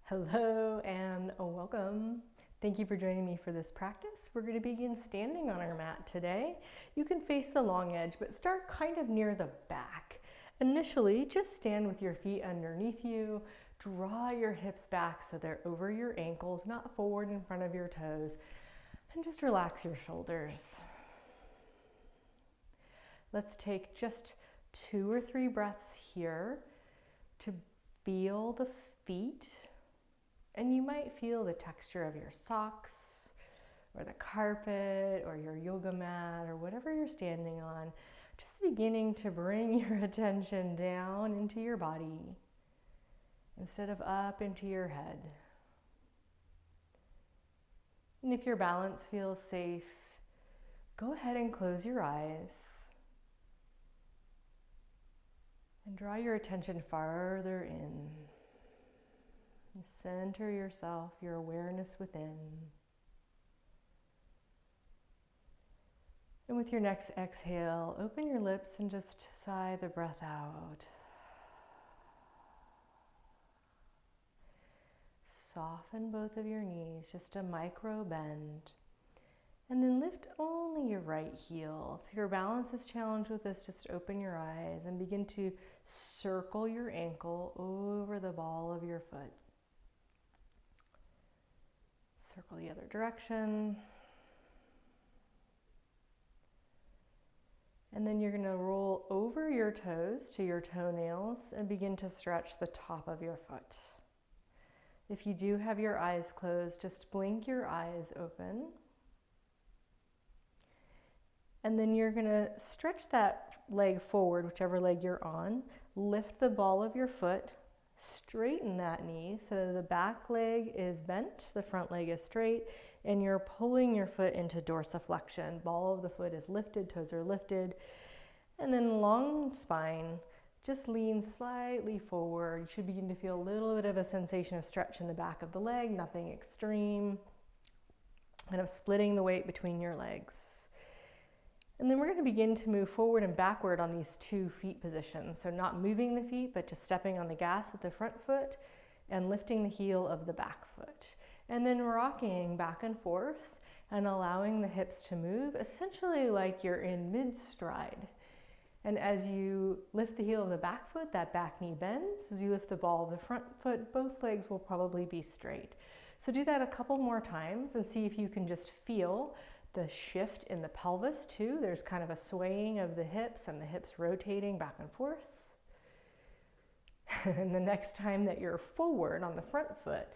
Hello and welcome. Thank you for joining me for this practice. We're going to begin standing on our mat today. You can face the long edge, but start kind of near the back. Initially, just stand with your feet underneath you. Draw your hips back so they're over your ankles, not forward in front of your toes. And just relax your shoulders. Let's take just 2 or 3 breaths here to feel the feet. And you might feel the texture of your socks or the carpet or your yoga mat or whatever you're standing on. Just beginning to bring your attention down into your body instead of up into your head. And if your balance feels safe, go ahead and close your eyes and draw your attention farther in. Center yourself, your awareness within. And with your next exhale, open your lips and just sigh the breath out. Soften both of your knees, just a micro bend. And then lift only your right heel. If your balance is challenged with this, just open your eyes and begin to circle your ankle over the ball of your foot. Circle the other direction. And then you're going to roll over your toes to your toenails and begin to stretch the top of your foot. If you do have your eyes closed, just blink your eyes open. And then you're going to stretch that leg forward, whichever leg you're on. Lift the ball of your foot. Straighten that knee so the back leg is bent, the front leg is straight, and you're pulling your foot into dorsiflexion. Ball of the foot is lifted, toes are lifted, and then long spine. Just lean slightly forward. You should begin to feel a little bit of a sensation of stretch in the back of the leg, nothing extreme, kind of splitting the weight between your legs. And then we're going to begin to move forward and backward on these 2 feet positions. So not moving the feet, but just stepping on the gas with the front foot and lifting the heel of the back foot. And then rocking back and forth and allowing the hips to move, essentially like you're in mid-stride. And as you lift the heel of the back foot, that back knee bends. As you lift the ball of the front foot, both legs will probably be straight. So do that a couple more times and see if you can just feel the shift in the pelvis too. There's kind of a swaying of the hips and the hips rotating back and forth. And the next time that you're forward on the front foot,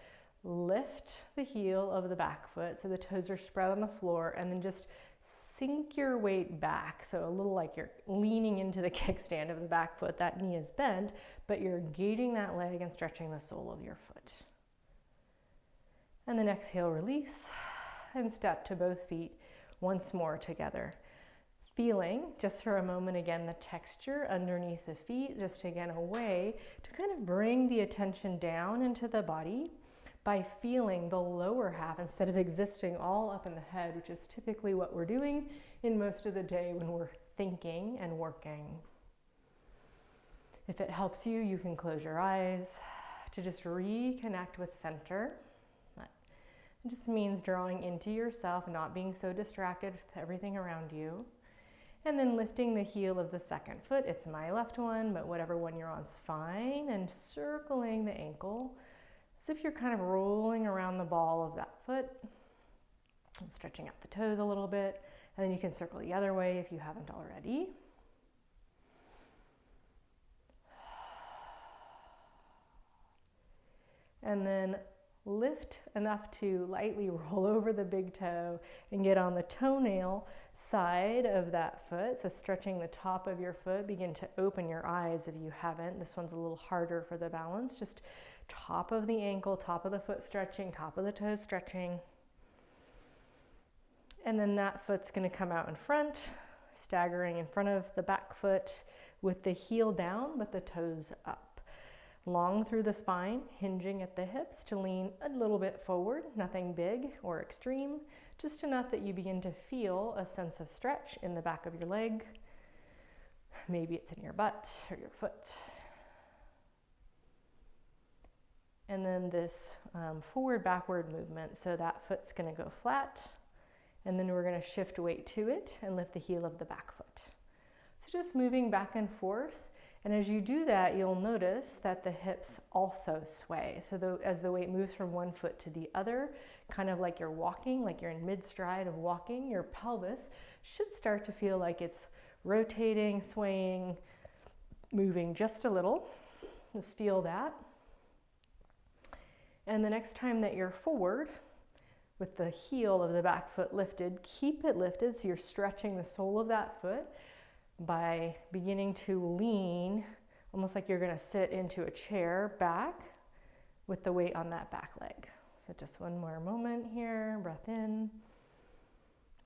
lift the heel of the back foot so the toes are spread on the floor, and then just sink your weight back. So a little like you're leaning into the kickstand of the back foot. That knee is bent, but you're engaging that leg and stretching the sole of your foot. And then exhale, release, and step to both feet once more together. Feeling, just for a moment again, the texture underneath the feet, just again a way to kind of bring the attention down into the body by feeling the lower half instead of existing all up in the head, which is typically what we're doing in most of the day when we're thinking and working. If it helps you, you can close your eyes to just reconnect with center. It just means drawing into yourself, not being so distracted with everything around you. And then lifting the heel of the second foot. It's my left one, but whatever one you're on is fine. And circling the ankle as if you're kind of rolling around the ball of that foot. I'm stretching out the toes a little bit. And then you can circle the other way if you haven't already. And then lift enough to lightly roll over the big toe and get on the toenail side of that foot. So stretching the top of your foot, begin to open your eyes if you haven't. This one's a little harder for the balance. Just top of the ankle, top of the foot stretching, top of the toes stretching. And then that foot's going to come out in front, staggering in front of the back foot with the heel down but the toes up. Long through the spine, hinging at the hips to lean a little bit forward, nothing big or extreme, just enough that you begin to feel a sense of stretch in the back of your leg. Maybe it's in your butt or your foot. And then this forward-backward movement. So that foot's gonna go flat, and then we're gonna shift weight to it and lift the heel of the back foot. So just moving back and forth. And as you do that, you'll notice that the hips also sway. So as the weight moves from one foot to the other, kind of like you're walking, like you're in mid-stride of walking, your pelvis should start to feel like it's rotating, swaying, moving just a little. Just feel that. And the next time that you're forward, with the heel of the back foot lifted, keep it lifted so you're stretching the sole of that foot by beginning to lean, almost like you're gonna sit into a chair back with the weight on that back leg. So just one more moment here, breath in,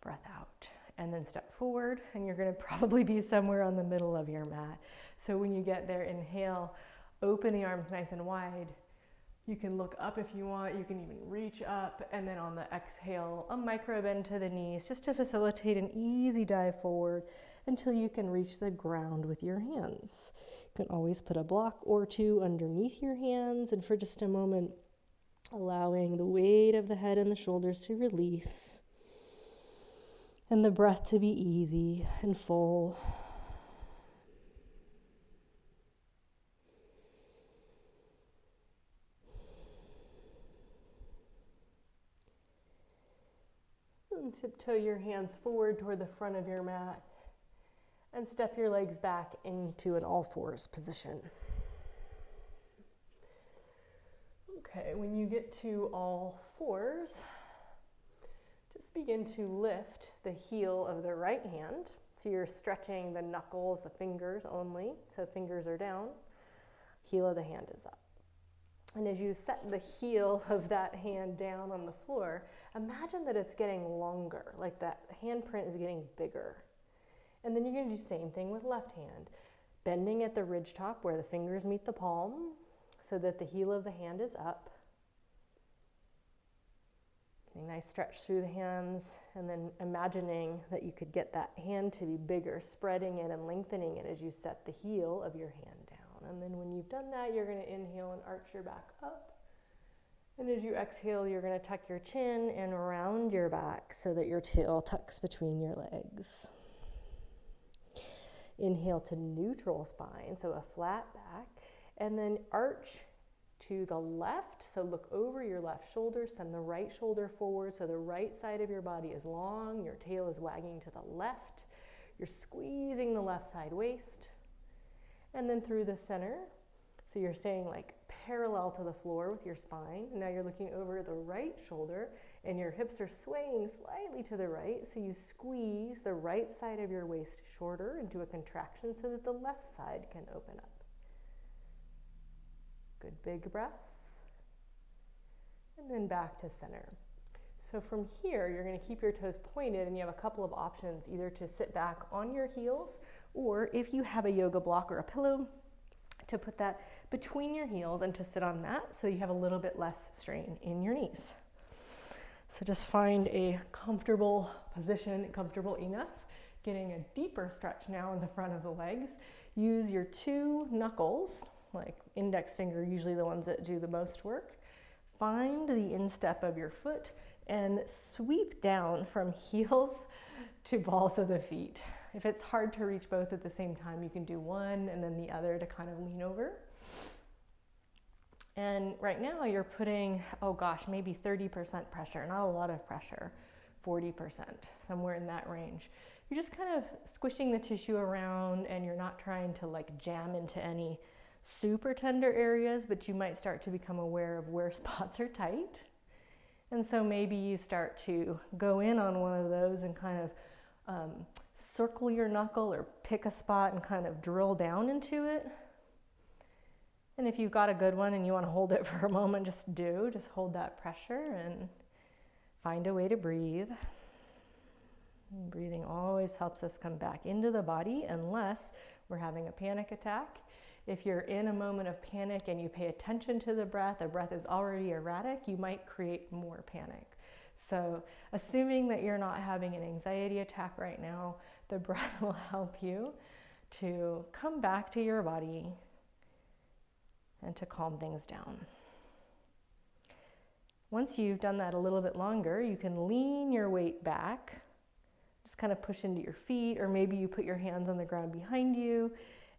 breath out, and then step forward, and you're gonna probably be somewhere on the middle of your mat. So when you get there, inhale, open the arms nice and wide. You can look up if you want, you can even reach up, and then on the exhale, a micro bend to the knees, just to facilitate an easy dive forward until you can reach the ground with your hands. You can always put a block or two underneath your hands, and for just a moment, allowing the weight of the head and the shoulders to release, and the breath to be easy and full. And tiptoe your hands forward toward the front of your mat and step your legs back into an all fours position. Okay, when you get to all fours, just begin to lift the heel of the right hand. So you're stretching the knuckles, the fingers only, so fingers are down, heel of the hand is up. And as you set the heel of that hand down on the floor, imagine that it's getting longer, like that handprint is getting bigger. And then you're going to do the same thing with left hand, bending at the ridge top where the fingers meet the palm so that the heel of the hand is up. Getting a nice stretch through the hands, and then imagining that you could get that hand to be bigger, spreading it and lengthening it as you set the heel of your hand down. And then when you've done that, you're going to inhale and arch your back up. And as you exhale, you're going to tuck your chin and round your back so that your tail tucks between your legs. Inhale to neutral spine, so a flat back, and then arch to the left. So look over your left shoulder, send the right shoulder forward so the right side of your body is long, your tail is wagging to the left, you're squeezing the left side waist, and then through the center. So you're staying like parallel to the floor with your spine. And now you're looking over the right shoulder and your hips are swaying slightly to the right. So you squeeze the right side of your waist shorter into a contraction so that the left side can open up. Good big breath. And then back to center. So from here, you're going to keep your toes pointed, and you have a couple of options, either to sit back on your heels, or if you have a yoga block or a pillow, to put that between your heels and to sit on that so you have a little bit less strain in your knees. So just find a comfortable position, comfortable enough. Getting a deeper stretch now in the front of the legs. Use your two knuckles, like index finger, usually the ones that do the most work. Find the instep of your foot and sweep down from heels to balls of the feet. If it's hard to reach both at the same time, you can do one and then the other to kind of lean over. And right now you're putting, oh gosh, maybe 30% pressure, not a lot of pressure, 40%, somewhere in that range. You're just kind of squishing the tissue around, and you're not trying to like jam into any super tender areas, but you might start to become aware of where spots are tight. And so maybe you start to go in on one of those and kind of circle your knuckle or pick a spot and kind of drill down into it. And if you've got a good one and you want to hold it for a moment, just hold that pressure and find a way to breathe. And breathing always helps us come back into the body unless we're having a panic attack. If you're in a moment of panic and you pay attention to the breath is already erratic, you might create more panic. So assuming that you're not having an anxiety attack right now, the breath will help you to come back to your body and to calm things down. Once you've done that a little bit longer, you can lean your weight back, just kind of push into your feet, or maybe you put your hands on the ground behind you,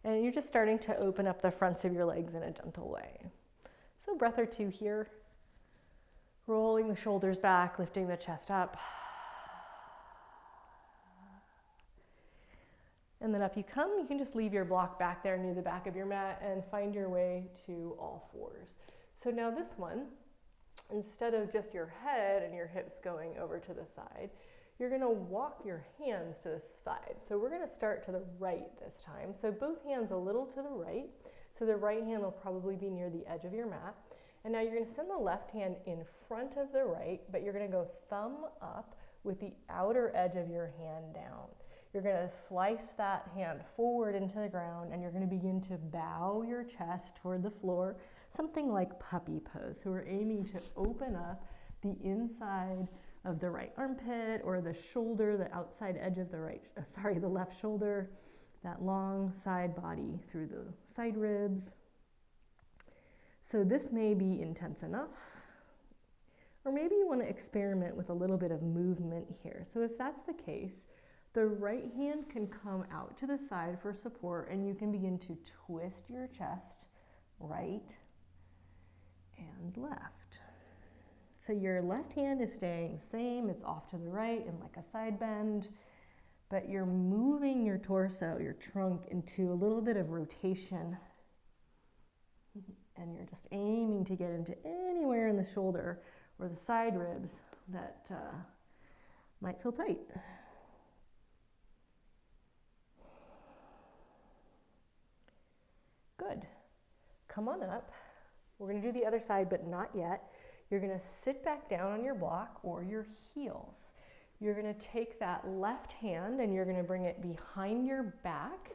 and you're just starting to open up the fronts of your legs in a gentle way. So breath or two here, rolling the shoulders back, lifting the chest up. And then up you come. You can just leave your block back there near the back of your mat and find your way to all fours. So now this one, instead of just your head and your hips going over to the side, you're gonna walk your hands to the side. So we're gonna start to the right this time. So both hands a little to the right. So the right hand will probably be near the edge of your mat. And now you're gonna send the left hand in front of the right, but you're gonna go thumb up with the outer edge of your hand down. You're gonna slice that hand forward into the ground, and you're gonna begin to bow your chest toward the floor, something like puppy pose. So we're aiming to open up the inside of the right armpit or the shoulder, the outside edge of the the left shoulder, that long side body through the side ribs. So this may be intense enough, or maybe you want to experiment with a little bit of movement here. So if that's the case, the right hand can come out to the side for support, and you can begin to twist your chest right and left. So your left hand is staying the same, it's off to the right and like a side bend, but you're moving your torso, your trunk, into a little bit of rotation, and you're just aiming to get into anywhere in the shoulder or the side ribs that might feel tight. Good. Come on up. We're going to do the other side, but not yet. You're going to sit back down on your block or your heels. You're going to take that left hand and you're going to bring it behind your back,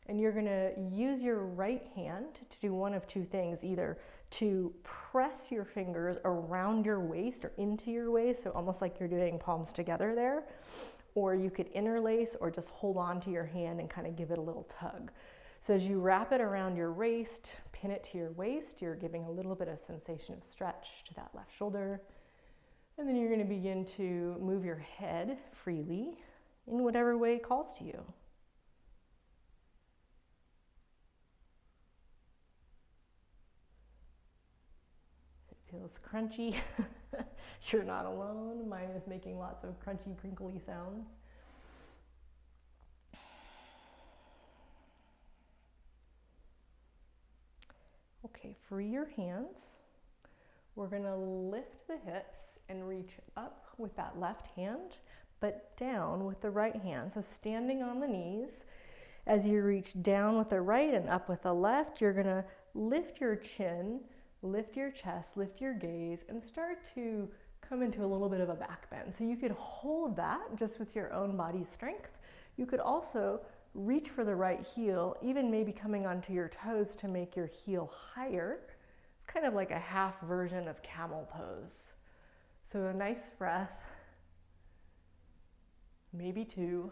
and you're going to use your right hand to do one of two things, either to press your fingers around your waist or into your waist, so almost like you're doing palms together there, or you could interlace or just hold on to your hand and kind of give it a little tug. So as you wrap it around your waist, pin it to your waist, you're giving a little bit of sensation of stretch to that left shoulder. And then you're going to begin to move your head freely in whatever way it calls to you. It feels crunchy. You're not alone. Mine is making lots of crunchy, crinkly sounds. Okay, free your hands. We're gonna lift the hips and reach up with that left hand, but down with the right hand. So standing on the knees, as you reach down with the right and up with the left, you're gonna lift your chin, lift your chest, lift your gaze, and start to come into a little bit of a back bend. So you could hold that just with your own body strength. You could also reach for the right heel, even maybe coming onto your toes to make your heel higher. It's kind of like a half version of camel pose. So a nice breath, maybe two.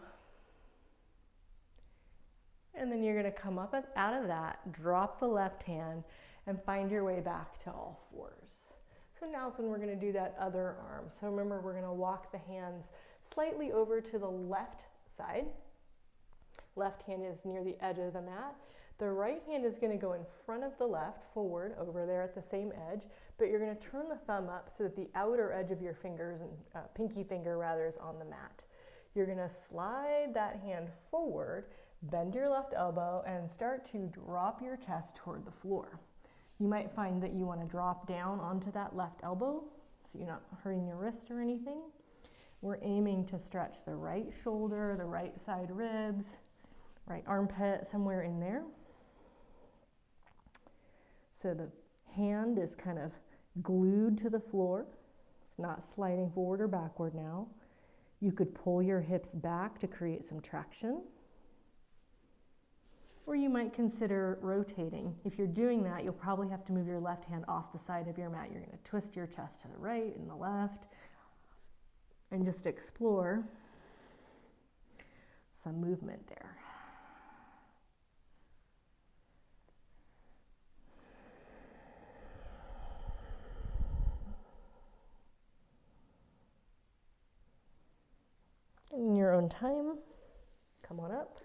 And then you're gonna come up out of that, drop the left hand, and find your way back to all fours. So now's when we're gonna do that other arm. So remember, we're gonna walk the hands slightly over to the left side. Left hand is near the edge of the mat. The right hand is going to go in front of the left, forward, over there at the same edge, but you're going to turn the thumb up so that the outer edge of your fingers, and pinky finger rather, is on the mat. You're going to slide that hand forward, bend your left elbow, and start to drop your chest toward the floor. You might find that you want to drop down onto that left elbow, so you're not hurting your wrist or anything. We're aiming to stretch the right shoulder, the right side ribs, right armpit, somewhere in there. So the hand is kind of glued to the floor. It's not sliding forward or backward now. You could pull your hips back to create some traction. Or you might consider rotating. If you're doing that, you'll probably have to move your left hand off the side of your mat. You're going to twist your chest to the right and the left, and just explore some movement there. In your own time, come on up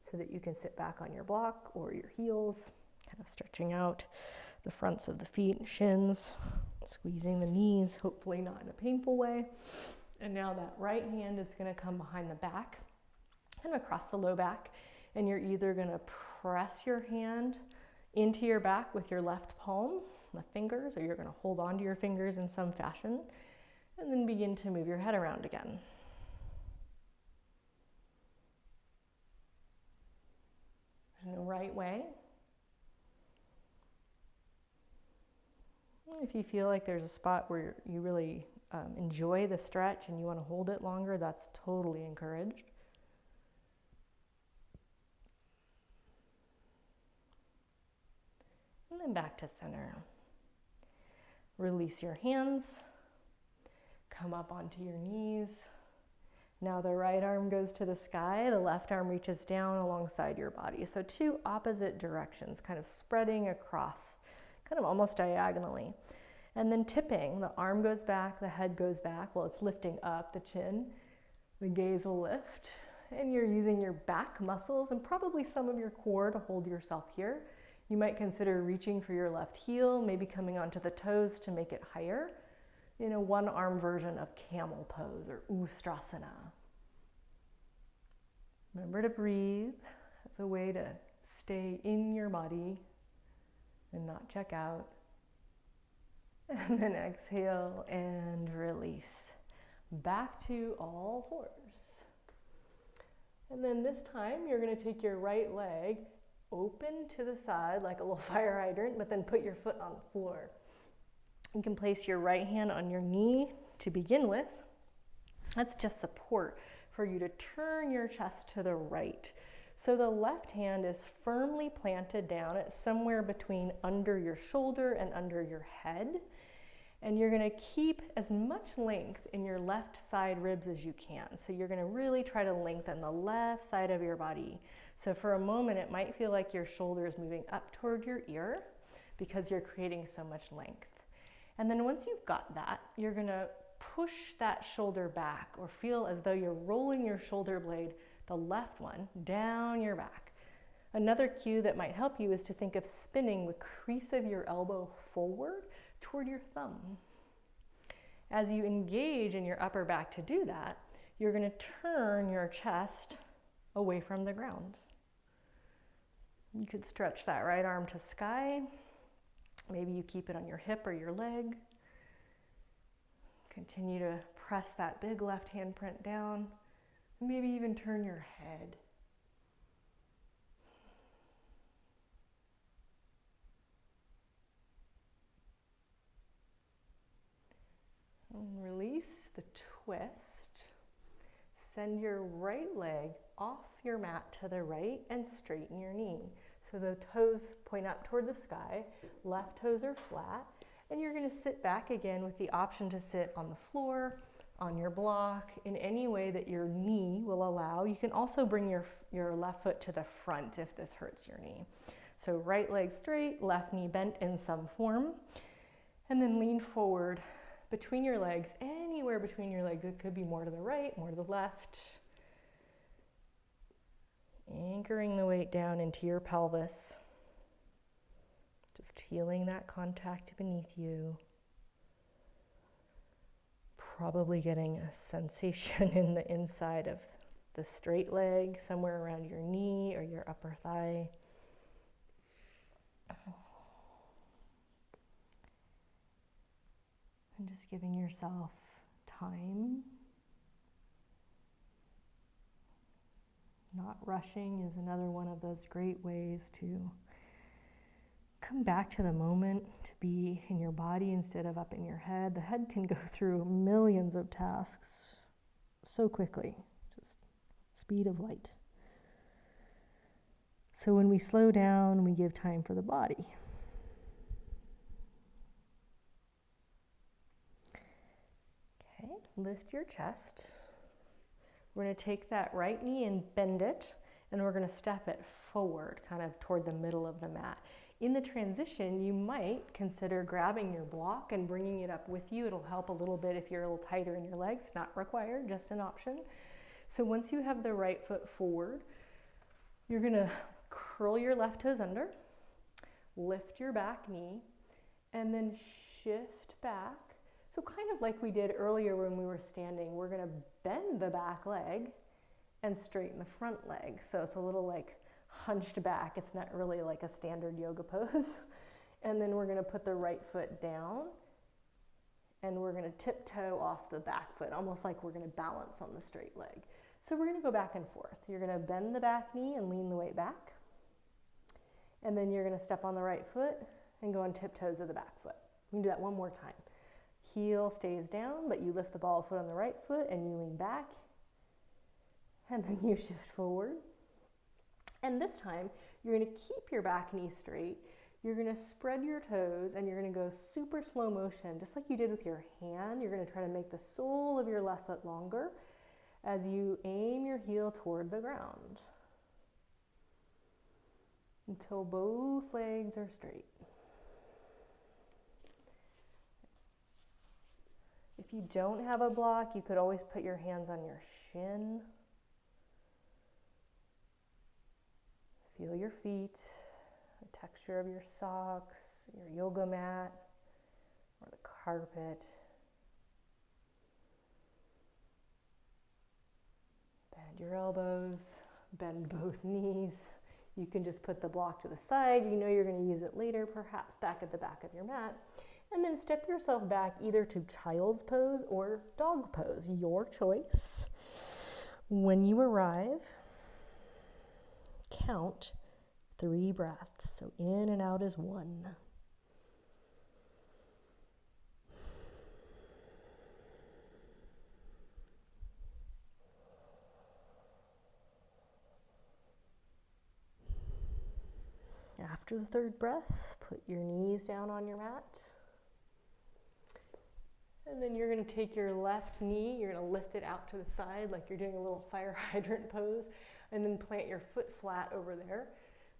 so that you can sit back on your block or your heels, kind of stretching out the fronts of the feet, shins, squeezing the knees, hopefully not in a painful way. And now that right hand is going to come behind the back, kind of across the low back, and you're either going to press your hand into your back with your left palm, the fingers, or you're going to hold on to your fingers in some fashion, and then begin to move your head around again. There's no right way. If you feel like there's a spot where you really enjoy the stretch and you want to hold it longer, that's totally encouraged. And then back to center. Release your hands. Come up onto your knees. Now the right arm goes to the sky, the left arm reaches down alongside your body. So two opposite directions, kind of spreading across, kind of almost diagonally. And then tipping, the arm goes back, the head goes back. Well, it's lifting up the chin. The gaze will lift. And you're using your back muscles and probably some of your core to hold yourself here. You might consider reaching for your left heel, maybe coming onto the toes to make it higher in a one-arm version of camel pose or Ustrasana. Remember to breathe. That's a way to stay in your body and not check out. And then exhale and release. Back to all fours. And then this time you're going to take your right leg open to the side like a little fire hydrant, but then put your foot on the floor. You can place your right hand on your knee to begin with. That's just support for you to turn your chest to the right. So the left hand is firmly planted down. It's somewhere between under your shoulder and under your head. And you're going to keep as much length in your left side ribs as you can. So you're going to really try to lengthen the left side of your body. So for a moment, it might feel like your shoulder is moving up toward your ear because you're creating so much length. And then once you've got that, you're going to push that shoulder back or feel as though you're rolling your shoulder blade, the left one, down your back. Another cue that might help you is to think of spinning the crease of your elbow forward toward your thumb. As you engage in your upper back to do that, you're going to turn your chest away from the ground. You could stretch that right arm to sky. Maybe you keep it on your hip or your leg. Continue to press that big left hand print down. Maybe even turn your head. And release the twist. Send your right leg off your mat to the right and straighten your knee. So the toes point up toward the sky, left toes are flat, and you're going to sit back again with the option to sit on the floor, on your block, in any way that your knee will allow. You can also bring your left foot to the front if this hurts your knee. So right leg straight, left knee bent in some form, and then lean forward between your legs, anywhere between your legs. It could be more to the right, more to the left. Anchoring the weight down into your pelvis. Just feeling that contact beneath you. Probably getting a sensation in the inside of the straight leg, somewhere around your knee or your upper thigh. And just giving yourself time. Not rushing is another one of those great ways to come back to the moment, to be in your body instead of up in your head. The head can go through millions of tasks so quickly, just speed of light. So when we slow down, we give time for the body. Okay, lift your chest. We're going to take that right knee and bend it, and we're going to step it forward, kind of toward the middle of the mat. In the transition, you might consider grabbing your block and bringing it up with you. It'll help a little bit if you're a little tighter in your legs. Not required, just an option. So once you have the right foot forward, you're gonna curl your left toes under, lift your back knee, and then shift back. So kind of like we did earlier when we were standing, we're gonna bend the back leg and straighten the front leg. So it's a little like hunched back. It's not really like a standard yoga pose. And then we're gonna put the right foot down and we're gonna tiptoe off the back foot, almost like we're gonna balance on the straight leg. So we're gonna go back and forth. You're gonna bend the back knee and lean the weight back. And then you're gonna step on the right foot and go on tiptoes of the back foot. You can do that one more time. Heel stays down, but you lift the ball of foot on the right foot and you lean back. And then you shift forward. And this time, you're gonna keep your back knee straight. You're gonna spread your toes and you're gonna go super slow motion, just like you did with your hand. You're gonna try to make the sole of your left foot longer as you aim your heel toward the ground until both legs are straight. If you don't have a block, you could always put your hands on your shin. Feel your feet, the texture of your socks, your yoga mat, or the carpet. Bend your elbows, bend both knees. You can just put the block to the side. You know you're going to use it later, perhaps back at the back of your mat. And then step yourself back either to child's pose or dog pose, your choice. When you arrive, count 3 breaths. So in and out is 1. After the 3rd breath, put your knees down on your mat. And then you're going to take your left knee, you're going to lift it out to the side like you're doing a little fire hydrant pose, and then plant your foot flat over there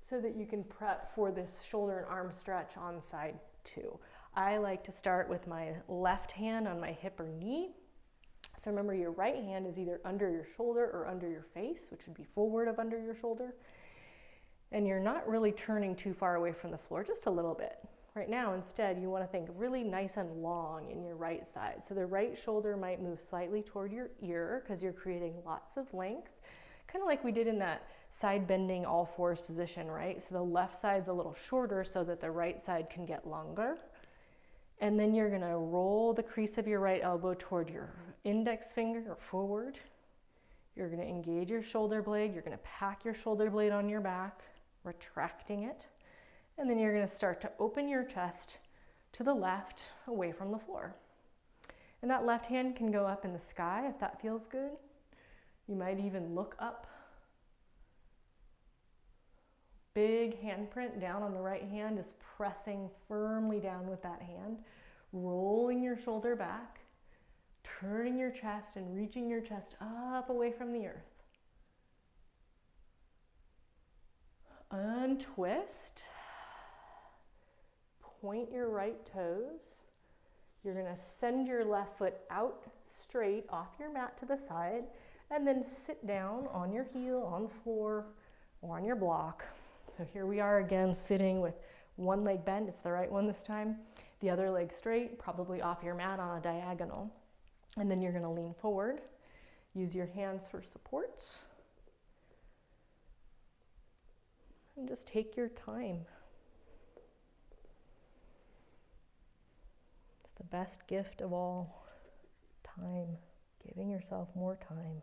so that you can prep for this shoulder and arm stretch on side 2. I like to start with my left hand on my hip or knee. So remember, your right hand is either under your shoulder or under your face, which would be forward of under your shoulder. And you're not really turning too far away from the floor, just a little bit. Right now, instead, you want to think really nice and long in your right side. So the right shoulder might move slightly toward your ear because you're creating lots of length, kind of like we did in that side bending all fours position, right? So the left side's a little shorter so that the right side can get longer. And then you're going to roll the crease of your right elbow toward your index finger or forward. You're going to engage your shoulder blade. You're going to pack your shoulder blade on your back, retracting it. And then you're going to start to open your chest to the left, away from the floor. And that left hand can go up in the sky if that feels good. You might even look up. Big handprint down on the right hand is pressing firmly down with that hand, rolling your shoulder back, turning your chest and reaching your chest up away from the earth. Untwist. Point your right toes. You're going to send your left foot out straight off your mat to the side and then sit down on your heel, on the floor, or on your block. So here we are again sitting with one leg bent. It's the right one this time. The other leg straight, probably off your mat on a diagonal. And then you're going to lean forward. Use your hands for support. And just take your time. It's the best gift of all, time. Giving yourself more time.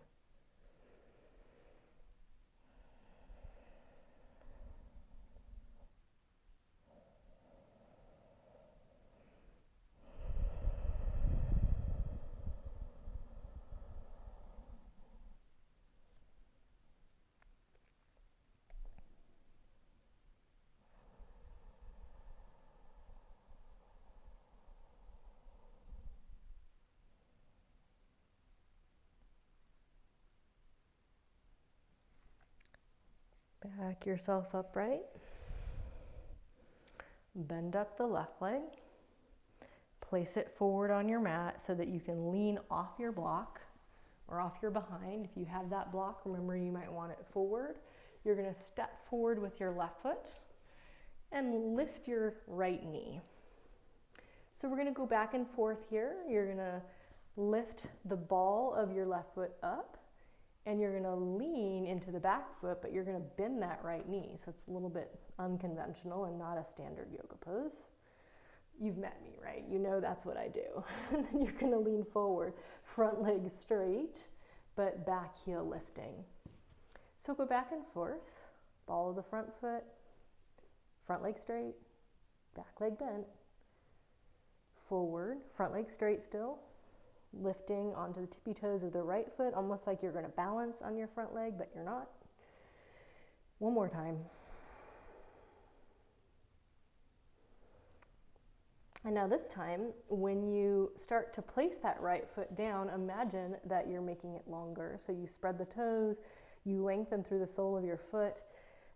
Back yourself upright. Bend up the left leg. Place it forward on your mat so that you can lean off your block or off your behind. If you have that block, remember you might want it forward. You're gonna step forward with your left foot and lift your right knee. So we're gonna go back and forth here. You're gonna lift the ball of your left foot up, and you're gonna lean into the back foot, but you're gonna bend that right knee. So it's a little bit unconventional and not a standard yoga pose. You've met me, right? You know that's what I do. And then you're gonna lean forward, front leg straight, but back heel lifting. So go back and forth, ball of the front foot, front leg straight, back leg bent, forward, front leg straight still, lifting onto the tippy toes of the right foot, almost like you're gonna balance on your front leg, but you're not. One more time. And now this time, when you start to place that right foot down, imagine that you're making it longer. So you spread the toes, you lengthen through the sole of your foot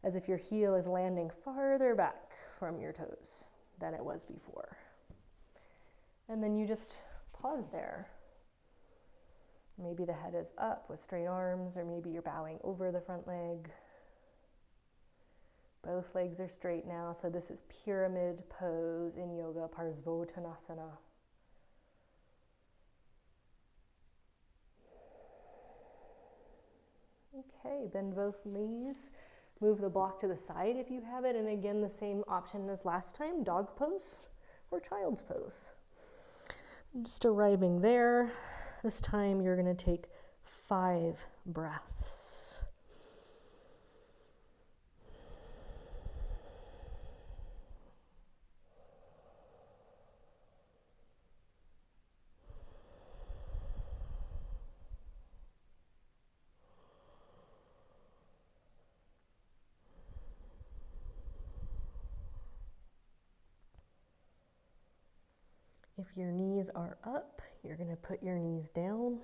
as if your heel is landing farther back from your toes than it was before. And then you just pause there. Maybe the head is up with straight arms, or maybe you're bowing over the front leg. Both legs are straight now, so this is pyramid pose in yoga, Parsvottanasana. Okay, bend both knees. Move the block to the side if you have it, and again, the same option as last time, dog pose or child's pose. Just arriving there. This time you're going to take 5 breaths. If your knees are up, you're going to put your knees down.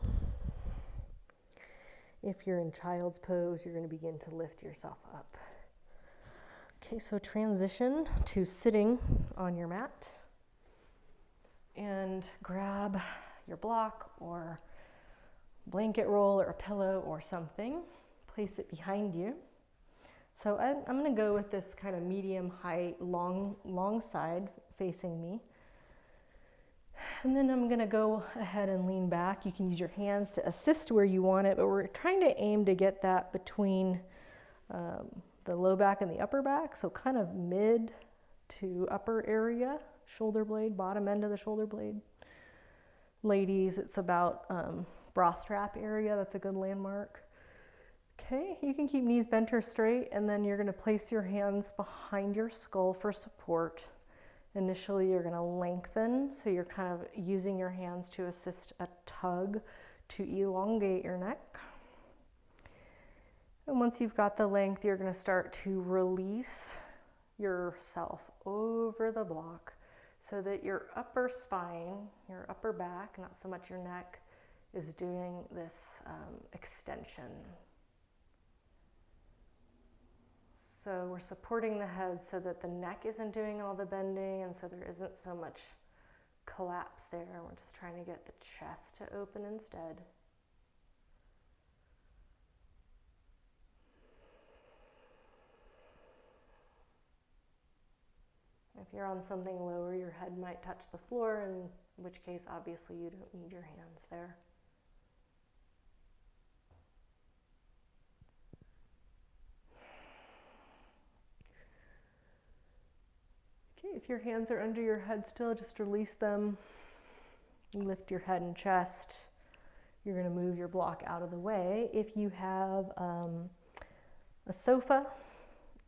If you're in child's pose, you're going to begin to lift yourself up. Okay, so transition to sitting on your mat and grab your block or blanket roll or a pillow or something. Place it behind you. So I'm going to go with this kind of medium height, long side facing me. And then I'm gonna go ahead and lean back. You can use your hands to assist where you want it, but we're trying to aim to get that between the low back and the upper back. So kind of mid to upper area, shoulder blade, bottom end of the shoulder blade. Ladies, it's about bra strap area. That's a good landmark. Okay, you can keep knees bent or straight, and then you're gonna place your hands behind your skull for support. Initially, you're going to lengthen, so you're kind of using your hands to assist a tug to elongate your neck. And once you've got the length, you're going to start to release yourself over the block so that your upper spine, your upper back, not so much your neck, is doing this extension. So we're supporting the head so that the neck isn't doing all the bending, and so there isn't so much collapse there. We're just trying to get the chest to open instead. If you're on something lower, your head might touch the floor, in which case, obviously, you don't need your hands there. Okay, if your hands are under your head still, just release them. Lift your head and chest. You're going to move your block out of the way. If you have a sofa,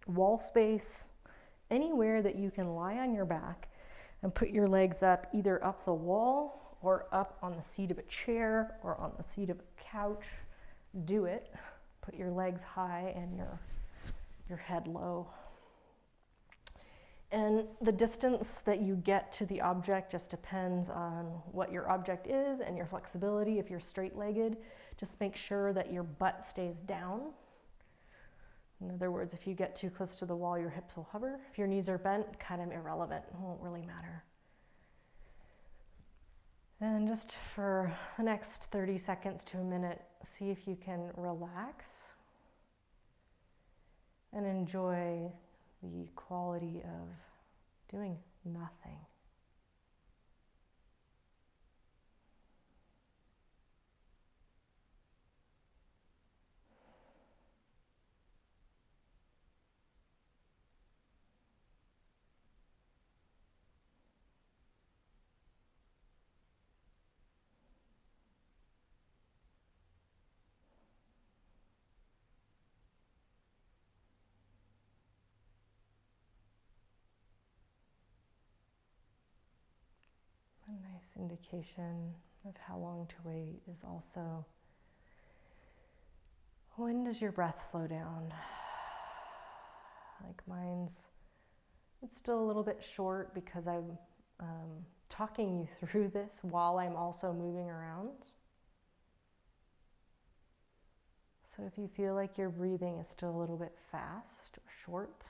wall space, anywhere that you can lie on your back and put your legs up, either up the wall or up on the seat of a chair or on the seat of a couch, do it. Put your legs high and your head low. And the distance that you get to the object just depends on what your object is and your flexibility. If you're straight-legged, just make sure that your butt stays down. In other words, if you get too close to the wall, your hips will hover. If your knees are bent, kind of irrelevant, it won't really matter. And just for the next 30 seconds to a minute, see if you can relax and enjoy the quality of doing nothing. A nice indication of how long to wait is also, when does your breath slow down? Like it's still a little bit short because I'm talking you through this while I'm also moving around. So if you feel like your breathing is still a little bit fast or short,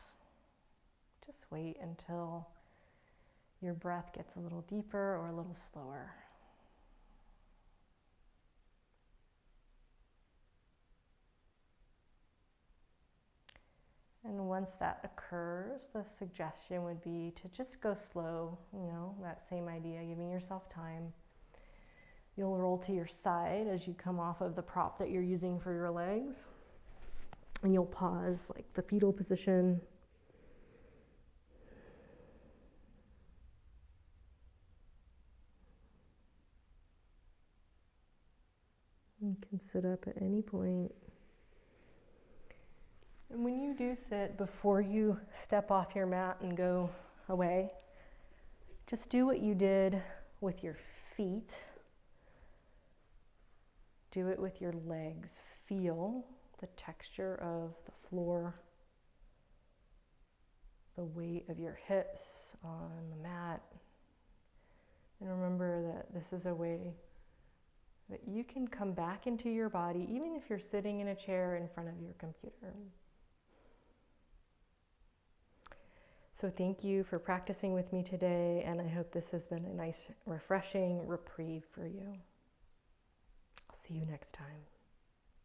just wait until your breath gets a little deeper or a little slower. And once that occurs, the suggestion would be to just go slow, that same idea, giving yourself time. You'll roll to your side as you come off of the prop that you're using for your legs. And you'll pause, like the fetal position. You can sit up at any point. And when you do sit, before you step off your mat and go away, just do what you did with your feet. Do it with your legs. Feel the texture of the floor, the weight of your hips on the mat. And remember that this is a way that you can come back into your body, even if you're sitting in a chair in front of your computer. So thank you for practicing with me today, and I hope this has been a nice, refreshing reprieve for you. I'll see you next time.